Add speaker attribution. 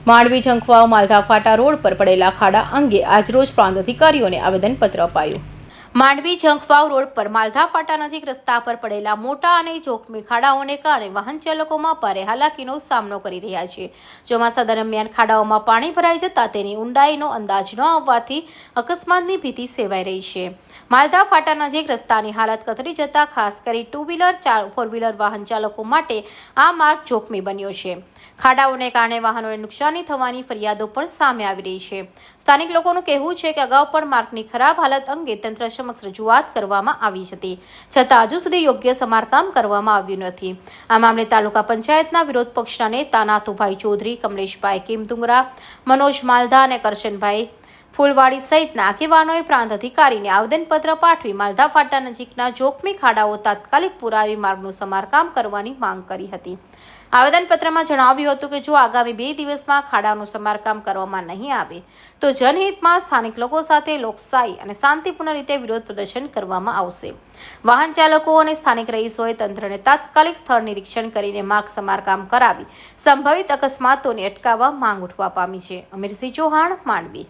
Speaker 1: Mandvi Jhankhvav માલધા ફાટા road પર પડેલા ખાડા અંગે આજરોજ પ્રાંત અધિકારીઓને આવેદનપત્ર અપાયું। માંડવી ઝંખવાવ રોડ પર માલધા ફાટા નજીક રસ્તા પર પડેલા મોટા અને જોખમી ખાડાઓને કારણે વાહન ચાલકોમાં ભારે હાલાકીનો સામનો કરી રહ્યા છે। ચોમાસા દરમિયાન ખાડાઓમાં પાણી ભરાઈ જતા તેની ઊંડાઈનો અંદાજ ન આવવાથી અકસ્માતની ભીતિ સેવાઈ રહી છે। માલધા ફાટા નજીક રસ્તાની હાલત કથળી જતા ખાસ કરી 2 વ્હીલર 4 વ્હીલર વાહન ચાલકો માટે આ માર્ગ જોખમી બન્યો છે। ખાડાઓને કારણે વાહનોને નુકસાની થવાની ફરિયાદો પણ સામે આવી રહી છે। સ્થાનિક લોકોનું કહેવું છે કે અગાઉ પણ માર્ગની ખરાબ હાલત અંગે તંત્ર સમક્ષ રજૂઆત કરવામાં આવી હતી, છતાં હજુ સુધી યોગ્ય સમારકામ કરવામાં આવ્યું નથી। આ મામલે તાલુકા પંચાયતના વિરોધ પક્ષના નેતા નાથુભાઈ ચૌધરી, કમલેશભાઈ કિમતુંગરા, મનોજ માલધા અને કરશનભાઈ ફૂલવાડી સહિતના આગેવાનોએ પ્રાંત અધિકારીને આવેદનપત્ર પાઠવી માલધા ફાટા નજીકના જોખમી ખાડાઓ તાત્કાલિક પુરાવી માર્ગનું સમારકામ કરવાની માંગ કરી હતી। આવેદનપત્રમાં જણાવ્યું હતું કે જો આગામી 2 દિવસમાં ખાડાનું સમારકામ કરવામાં નહીં આવે તો જનહિતમાં સ્થાનિક લોકો સાથે લોકશાહી અને શાંતિપૂર્ણ રીતે વિરોધ પ્રદર્શન કરવામાં આવશે। વાહન ચાલકો અને સ્થાનિક રહીશોએ તંત્રને તાત્કાલિક સ્થળ નિરીક્ષણ કરીને માર્ગ સમારકામ કરાવી સંભવિત અકસ્માતોને અટકાવવા માંગ ઉઠવા પામી છે। અમીરસિંહ ચૌહાણ, માંડવી।